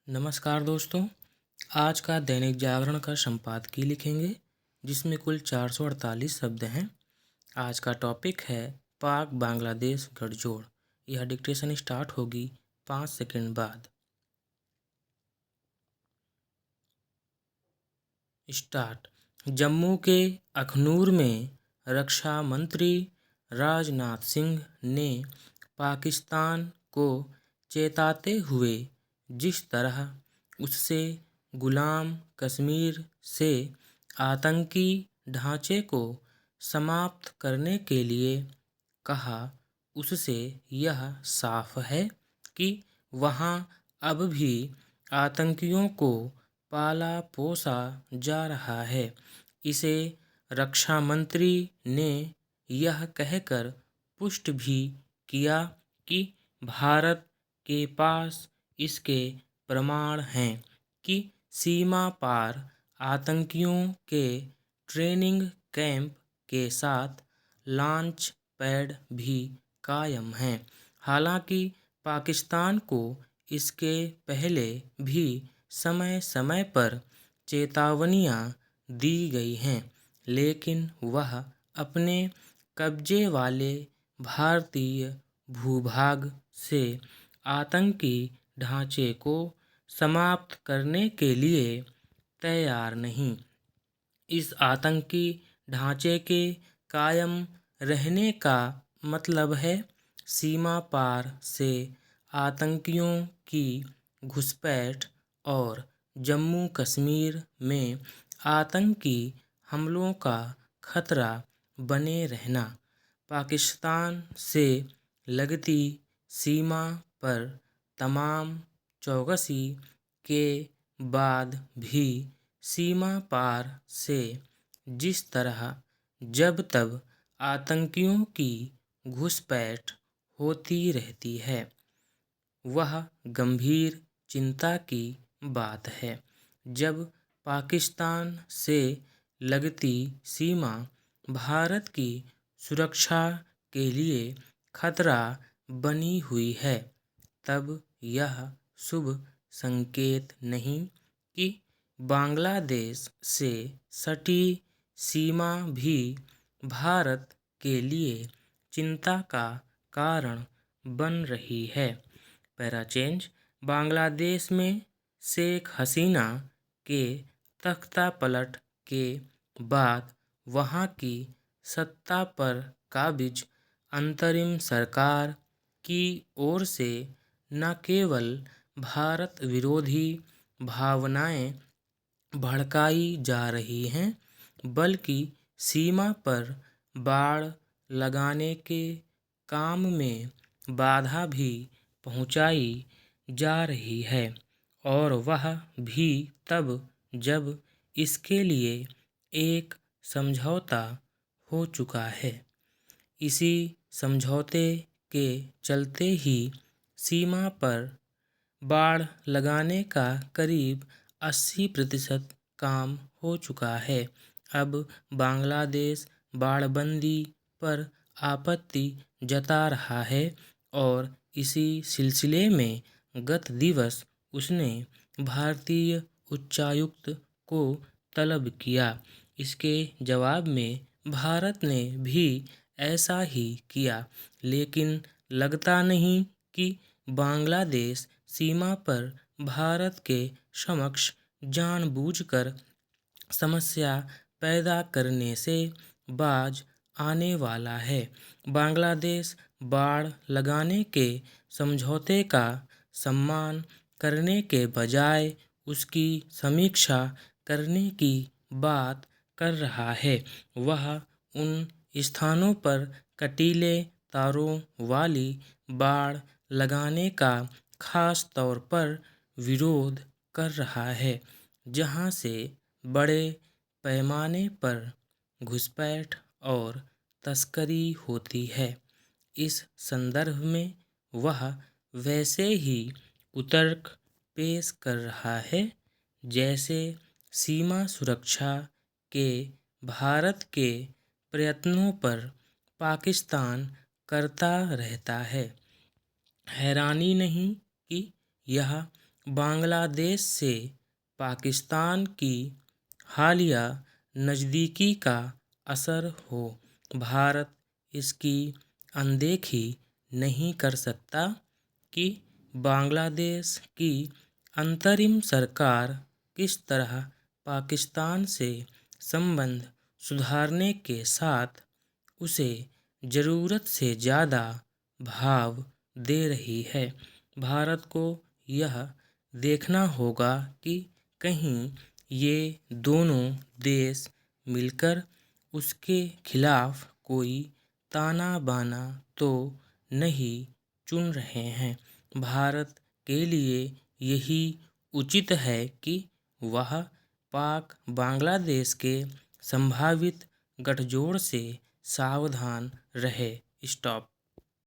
नमस्कार दोस्तों। आज का दैनिक जागरण का संपादकीय लिखेंगे जिसमें कुल 448 शब्द हैं। आज का टॉपिक है पाक बांग्लादेश गठजोड़। यह डिक्टेशन स्टार्ट होगी 5 सेकंड बाद। स्टार्ट। जम्मू के अखनूर में रक्षा मंत्री राजनाथ सिंह ने पाकिस्तान को चेताते हुए जिस तरह उससे गुलाम कश्मीर से आतंकी ढांचे को समाप्त करने के लिए कहा, उससे यह साफ है कि वहां अब भी आतंकियों को पाला पोसा जा रहा है। इसे रक्षा मंत्री ने यह कहकर पुष्ट भी किया कि भारत के पास इसके प्रमाण हैं कि सीमा पार आतंकियों के ट्रेनिंग कैंप के साथ लॉन्च पैड भी कायम हैं। हालांकि पाकिस्तान को इसके पहले भी समय समय पर चेतावनियां दी गई हैं, लेकिन वह अपने कब्जे वाले भारतीय भूभाग से आतंकी ढांचे को समाप्त करने के लिए तैयार नहीं। इस आतंकी ढांचे के कायम रहने का मतलब है सीमा पार से आतंकियों की घुसपैठ और जम्मू कश्मीर में आतंकी हमलों का खतरा बने रहना। पाकिस्तान से लगती सीमा पर तमाम चौकसी के बाद भी सीमा पार से जिस तरह जब तब आतंकियों की घुसपैठ होती रहती है, वह गंभीर चिंता की बात है। जब पाकिस्तान से लगती सीमा भारत की सुरक्षा के लिए खतरा बनी हुई है, तब यह शुभ संकेत नहीं कि बांग्लादेश से सटी सीमा भी भारत के लिए चिंता का कारण बन रही है। पैराचेंज। बांग्लादेश में शेख हसीना के तख्ता पलट के बाद वहां की सत्ता पर काबिज अंतरिम सरकार की ओर से न केवल भारत विरोधी भावनाएं भड़काई जा रही हैं, बल्कि सीमा पर बाड़ लगाने के काम में बाधा भी पहुंचाई जा रही है, और वह भी तब जब इसके लिए एक समझौता हो चुका है। इसी समझौते के चलते ही सीमा पर बाड़ लगाने का करीब 80% काम हो चुका है। अब बांग्लादेश बाड़बंदी पर आपत्ति जता रहा है और इसी सिलसिले में गत दिवस उसने भारतीय उच्चायुक्त को तलब किया। इसके जवाब में भारत ने भी ऐसा ही किया, लेकिन लगता नहीं कि बांग्लादेश सीमा पर भारत के समक्ष जानबूझकर समस्या पैदा करने से बाज आने वाला है। बांग्लादेश बाड़ लगाने के समझौते का सम्मान करने के बजाय उसकी समीक्षा करने की बात कर रहा है। वह उन स्थानों पर कटीले तारों वाली बाड़ लगाने का खास तौर पर विरोध कर रहा है, जहां से बड़े पैमाने पर घुसपैठ और तस्करी होती है। इस संदर्भ में वह वैसे ही कुतर्क पेश कर रहा है जैसे सीमा सुरक्षा के भारत के प्रयत्नों पर पाकिस्तान करता रहता है। हैरानी नहीं कि यह बांग्लादेश से पाकिस्तान की हालिया नज़दीकी का असर हो। भारत इसकी अनदेखी नहीं कर सकता कि बांग्लादेश की अंतरिम सरकार किस तरह पाकिस्तान से संबंध सुधारने के साथ उसे ज़रूरत से ज़्यादा भाव दे रही है। भारत को यह देखना होगा कि कहीं ये दोनों देश मिलकर उसके खिलाफ कोई ताना बाना तो नहीं चुन रहे हैं। भारत के लिए यही उचित है कि वह पाक बांग्लादेश के संभावित गठजोड़ से सावधान रहे। स्टॉप।